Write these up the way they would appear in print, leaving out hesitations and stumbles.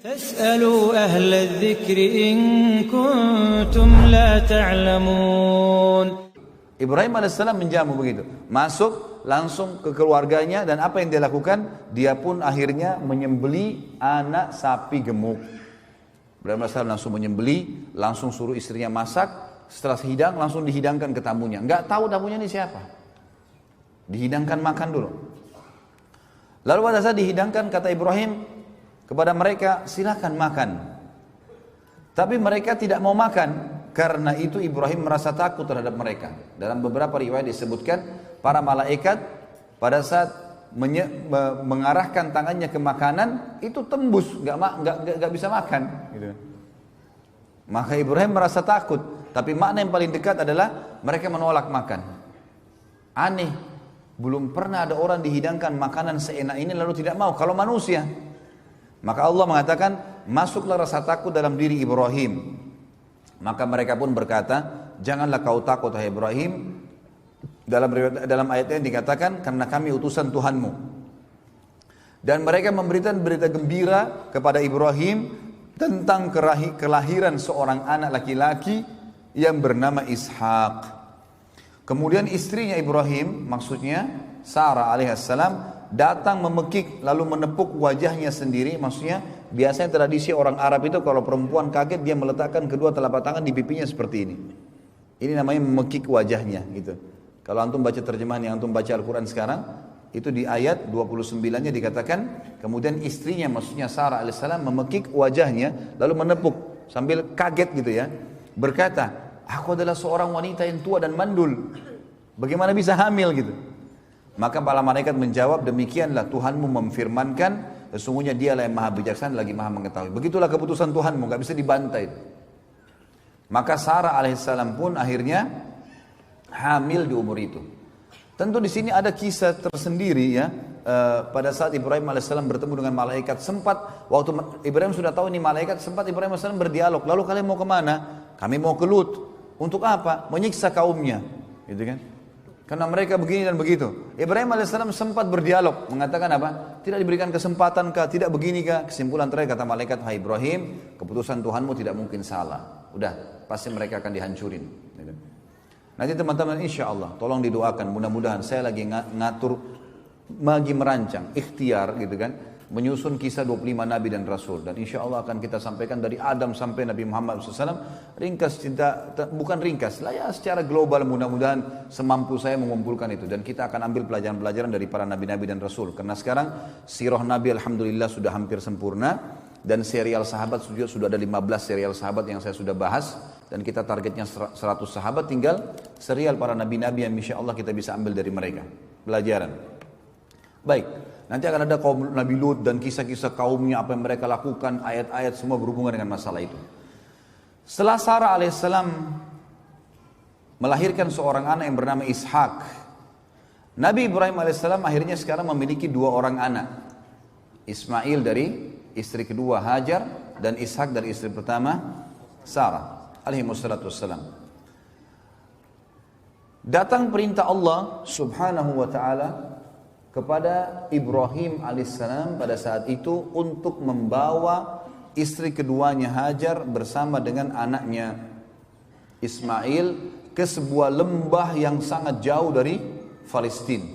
فاسألوا أهل الذكر إن كنتم لا تعلمون. Ibrahim alaihissalam menjamu begitu, masuk langsung ke keluarganya, dan apa yang dia lakukan? Dia pun akhirnya menyembeli anak sapi gemuk. Ibrahim alaihissalam langsung menyembeli, langsung suruh istrinya masak. Setelah hidang langsung dihidangkan ke tamunya. Nggak tahu tamunya ini siapa. Dihidangkan makan dulu. Lalu pada saat dihidangkan, kata Ibrahim kepada mereka, silakan makan. Tapi mereka tidak mau makan. Karena itu Ibrahim merasa takut terhadap mereka. Dalam beberapa riwayat disebutkan, para malaikat pada saat mengarahkan tangannya ke makanan, itu tembus, nggak bisa makan. Gitu. Maka Ibrahim merasa takut. Tapi makna yang paling dekat adalah mereka menolak makan. Aneh, belum pernah ada orang dihidangkan makanan seenak ini lalu tidak mau. Kalau manusia, maka Allah mengatakan, masuklah rasa takut dalam diri Ibrahim. Maka mereka pun berkata, janganlah kau takut hai Ibrahim. Dalam ayat yang dikatakan, karena kami utusan Tuhanmu. Dan mereka memberikan berita gembira kepada Ibrahim tentang kelahiran seorang anak laki-laki yang bernama Ishak. Kemudian istrinya Ibrahim, maksudnya Sarah alaihissalam, datang memekik lalu menepuk wajahnya sendiri. Maksudnya biasanya tradisi orang Arab itu kalau perempuan kaget dia meletakkan kedua telapak tangan di pipinya seperti ini. Ini namanya memekik wajahnya gitu. Kalau antum baca terjemahan yang antum baca Al-Quran sekarang, itu di ayat 29-nya dikatakan, kemudian istrinya maksudnya Sarah alaihissalam memekik wajahnya lalu menepuk sambil kaget gitu ya. Berkata, aku adalah seorang wanita yang tua dan mandul. Bagaimana bisa hamil gitu? Maka para malaikat menjawab, demikianlah Tuhanmu memfirmankan, sesungguhnya dialah yang maha bijaksana lagi maha mengetahui. Begitulah keputusan Tuhanmu, gak bisa dibantai. Maka Sarah alaihissalam pun akhirnya hamil di umur itu. Tentu di sini ada kisah tersendiri ya. Pada saat Ibrahim alaihissalam bertemu dengan malaikat, sempat waktu Ibrahim sudah tahu ini malaikat, sempat Ibrahim alaihissalam berdialog. Lalu kalian mau kemana? Kami mau ke Lut. Untuk apa? Menyiksa kaumnya, gitu kan? Karena mereka begini dan begitu. Ibrahim alaihissalam sempat berdialog, mengatakan apa? Tidak diberikan kesempatan kah? Tidak begini kah? Kesimpulan terakhir kata malaikat, hai Ibrahim, keputusan Tuhanmu tidak mungkin salah. Udah, pasti mereka akan dihancurin. Nanti teman-teman insya Allah, tolong didoakan. Mudah-mudahan saya lagi ngatur, lagi merancang, ikhtiar gitu kan, menyusun kisah 25 Nabi dan Rasul. Dan insya Allah akan kita sampaikan dari Adam sampai Nabi Muhammad SAW. Ringkas, bukan ringkas lah ya, secara global mudah-mudahan semampu saya mengumpulkan itu. Dan kita akan ambil pelajaran-pelajaran dari para Nabi-Nabi dan Rasul. Karena sekarang sirah Nabi Alhamdulillah sudah hampir sempurna. Dan serial sahabat sudah ada 15 serial sahabat yang saya sudah bahas. Dan kita targetnya 100 sahabat, tinggal serial para Nabi-Nabi yang insya Allah kita bisa ambil dari mereka. Pelajaran. Baik. Nanti akan ada kaum Nabi Lut dan kisah-kisah kaumnya, apa yang mereka lakukan, ayat-ayat semua berhubungan dengan masalah itu. Setelah Sarah alaihissalam melahirkan seorang anak yang bernama Ishak, Nabi Ibrahim alaihissalam akhirnya sekarang memiliki 2 orang anak. Ismail dari istri kedua Hajar, dan Ishak dari istri pertama Sarah alaihissalatu wassalam. Datang perintah Allah subhanahu wa ta'ala kepada Ibrahim alaihissalam pada saat itu untuk membawa istri keduanya Hajar bersama dengan anaknya Ismail ke sebuah lembah yang sangat jauh dari Palestina.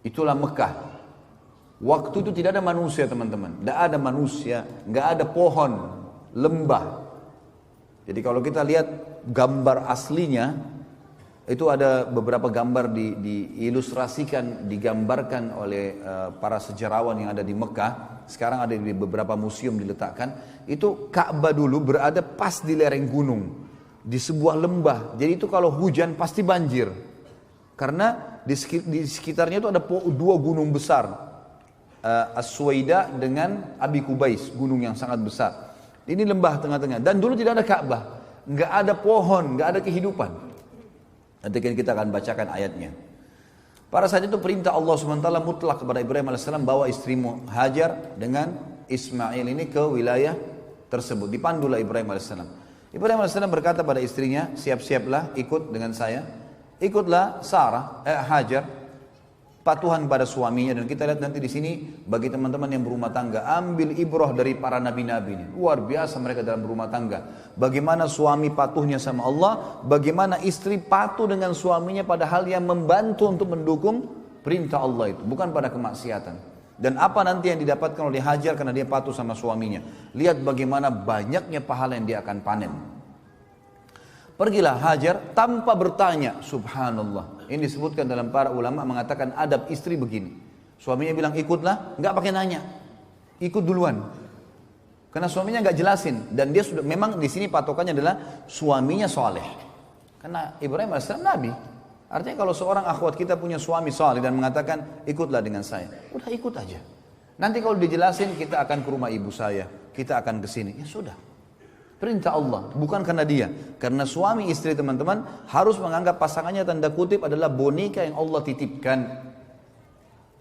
Itulah Mekah. Waktu itu tidak ada manusia teman-teman, tidak ada manusia, nggak ada pohon, lembah. Jadi kalau kita lihat gambar aslinya, itu ada beberapa gambar diilustrasikan, digambarkan oleh para sejarawan yang ada di Mekah. Sekarang ada di beberapa museum diletakkan. Itu Ka'bah dulu berada pas di lereng gunung, di sebuah lembah. Jadi itu kalau hujan pasti banjir. Karena di sekitarnya itu ada 2 gunung besar. As-Suwaida dengan Abi Kubais, gunung yang sangat besar. Ini lembah tengah-tengah. Dan dulu tidak ada Ka'bah, nggak ada pohon, nggak ada kehidupan. Nanti kita akan bacakan ayatnya. Pada saat itu perintah Allah SWT mutlak kepada Ibrahim AS, bawa istrimu Hajar dengan Ismail ini ke wilayah tersebut. Dipandulah Ibrahim AS. Ibrahim AS berkata pada istrinya, siap-siaplah ikut dengan saya. Ikutlah Hajar. patuhan pada suaminya. Dan kita lihat nanti di sini bagi teman-teman yang berumah tangga, ambil ibrah dari para nabi-nabi ini. Luar biasa mereka dalam berumah tangga. Bagaimana suami patuhnya sama Allah, bagaimana istri patuh dengan suaminya pada hal yang membantu untuk mendukung perintah Allah itu, bukan pada kemaksiatan. Dan apa nanti yang didapatkan oleh Hajar karena dia patuh sama suaminya. Lihat bagaimana banyaknya pahala yang dia akan panen. Pergilah Hajar tanpa bertanya, subhanallah. Ini disebutkan dalam para ulama mengatakan adab istri begini. Suaminya bilang ikutlah, nggak pakai nanya, ikut duluan. Karena suaminya nggak jelasin dan dia sudah memang di sini patokannya adalah suaminya soleh. Karena Ibrahim AS Nabi. Artinya kalau seorang akhwat kita punya suami soleh dan mengatakan ikutlah dengan saya, udah ikut aja. Nanti kalau dijelasin kita akan ke rumah ibu saya, kita akan ke sini, ya sudah. Perintah Allah, bukan karena dia. Karena suami istri teman-teman harus menganggap pasangannya tanda kutip adalah boneka yang Allah titipkan.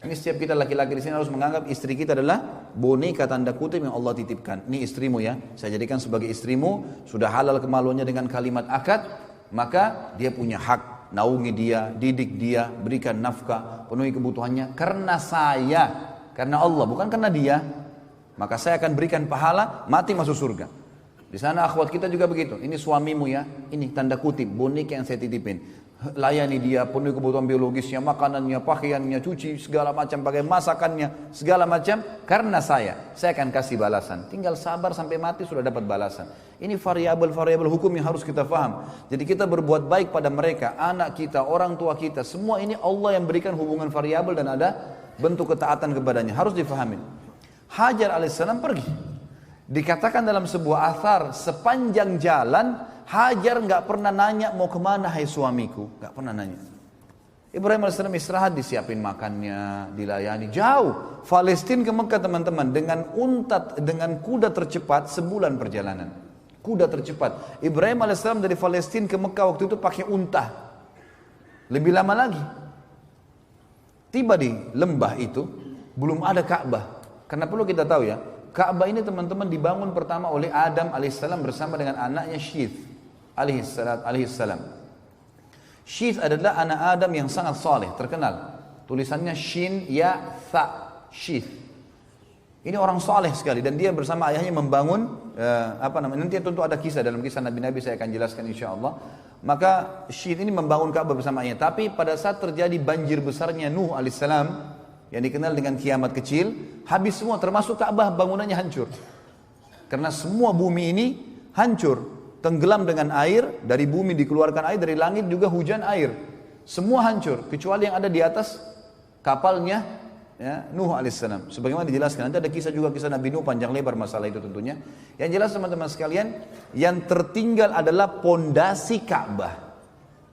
Ini setiap kita laki-laki di sini harus menganggap istri kita adalah boneka tanda kutip yang Allah titipkan. Ini istrimu ya, saya jadikan sebagai istrimu, sudah halal kemaluannya dengan kalimat akad, maka dia punya hak, naungi dia, didik dia, berikan nafkah, penuhi kebutuhannya. Karena saya, karena Allah, bukan karena dia, maka saya akan berikan pahala, mati masuk surga. Di sana akhwat kita juga begitu. Ini suamimu ya, ini tanda kutip boneka yang saya titipin. Layani dia, penuhi kebutuhan biologisnya, makanannya, pakaiannya, cuci segala macam, pakai masakannya, segala macam. Karena saya akan kasih balasan. Tinggal sabar sampai mati sudah dapat balasan. Ini variabel-variabel hukum yang harus kita paham. Jadi kita berbuat baik pada mereka, anak kita, orang tua kita, semua ini Allah yang berikan hubungan variabel dan ada bentuk ketaatan kepadanya. Harus difahami. Hajar alaihissalam pergi. Dikatakan dalam sebuah athar, sepanjang jalan Hajar nggak pernah nanya mau kemana hai suamiku, nggak pernah nanya. Ibrahim AS istirahat, disiapin makannya, dilayani. Jauh, Palestina ke Mekah teman-teman dengan dengan kuda tercepat sebulan perjalanan. Kuda tercepat. Ibrahim AS dari Palestina ke Mekah waktu itu pakai unta. Lebih lama lagi. Tiba di lembah itu belum ada Ka'bah. Karena perlu kita tahu ya. Ka'bah ini teman-teman dibangun pertama oleh Adam alaihissalam bersama dengan anaknya Syith alaihissalam. Syith adalah anak Adam yang sangat saleh, terkenal. Tulisannya Shin Ya Tha, Syith. Ini orang saleh sekali dan dia bersama ayahnya membangun nanti tentu ada kisah dalam kisah Nabi-Nabi saya akan jelaskan insyaallah. Maka Syith ini membangun Ka'bah bersama ayahnya. Tapi pada saat terjadi banjir besarnya Nuh alaihissalam yang dikenal dengan kiamat kecil, habis semua termasuk Ka'bah bangunannya hancur. Karena semua bumi ini hancur, tenggelam dengan air, dari bumi dikeluarkan air, dari langit juga hujan air. Semua hancur, kecuali yang ada di atas kapalnya ya, Nuh alaihissalam. Sebagaimana dijelaskan, nanti ada kisah juga kisah Nabi Nuh panjang lebar masalah itu tentunya. Yang jelas teman-teman sekalian, yang tertinggal adalah pondasi Ka'bah.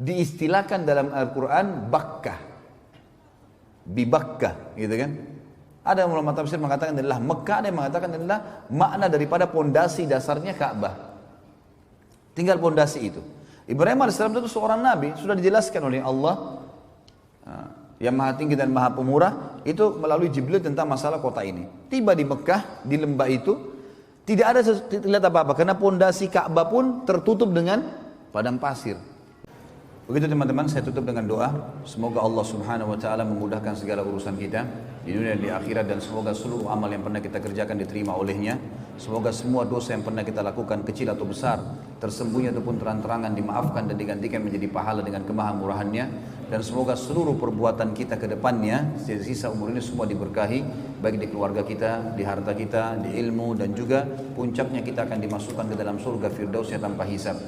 Diistilahkan dalam Al-Quran Bakkah. Bibakkah, gitu kan? Ada ulama tafsir mengatakan adalah Mekah, ada yang mengatakan adalah makna daripada pondasi dasarnya Ka'bah. Tinggal pondasi itu. Ibrahim AS itu seorang nabi, sudah dijelaskan oleh Allah yang maha tinggi dan maha pemurah itu melalui Jibril tentang masalah kota ini. Tiba di Mekah, di lembah itu tidak ada lihat apa-apa karena pondasi Ka'bah pun tertutup dengan padang pasir. Begitu teman-teman, saya tutup dengan doa. Semoga Allah subhanahu wa ta'ala memudahkan segala urusan kita di dunia dan di akhirat. Dan semoga seluruh amal yang pernah kita kerjakan diterima olehnya. Semoga semua dosa yang pernah kita lakukan kecil atau besar, tersembunyi ataupun terang-terangan, dimaafkan dan digantikan menjadi pahala dengan kemahamurahannya. Dan semoga seluruh perbuatan kita ke depannya, sisa umur ini semua diberkahi, baik di keluarga kita, di harta kita, di ilmu, dan juga puncaknya kita akan dimasukkan ke dalam surga Firdausnya tanpa hisab.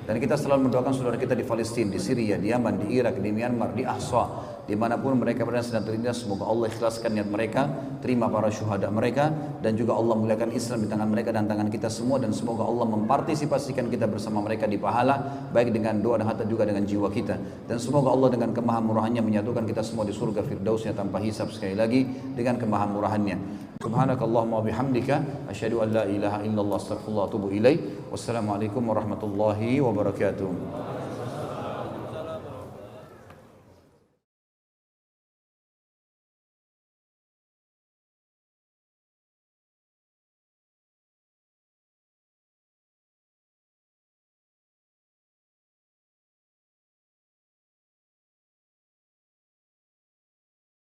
Dan kita selalu mendoakan saudara kita di Palestina, di Syria, di Yaman, di Irak, di Myanmar, di Ahsa, dimanapun mereka berada sedang terlindas. Semoga Allah ikhlaskan niat mereka, terima para syuhada mereka, dan juga Allah muliakan Islam di tangan mereka dan tangan kita semua. Dan semoga Allah mempartisipasikan kita bersama mereka di pahala, baik dengan doa dan harta juga dengan jiwa kita. Dan semoga Allah dengan kemahamurahannya menyatukan kita semua di surga Firdausnya tanpa hisab, sekali lagi dengan kemahamurahannya. Subhanakallahumma bihamdika asyhadu an la ilaha illallah astaghfirullah wa atubu ilaik. Wassalamualaikum warahmatullahi wabarakatuh.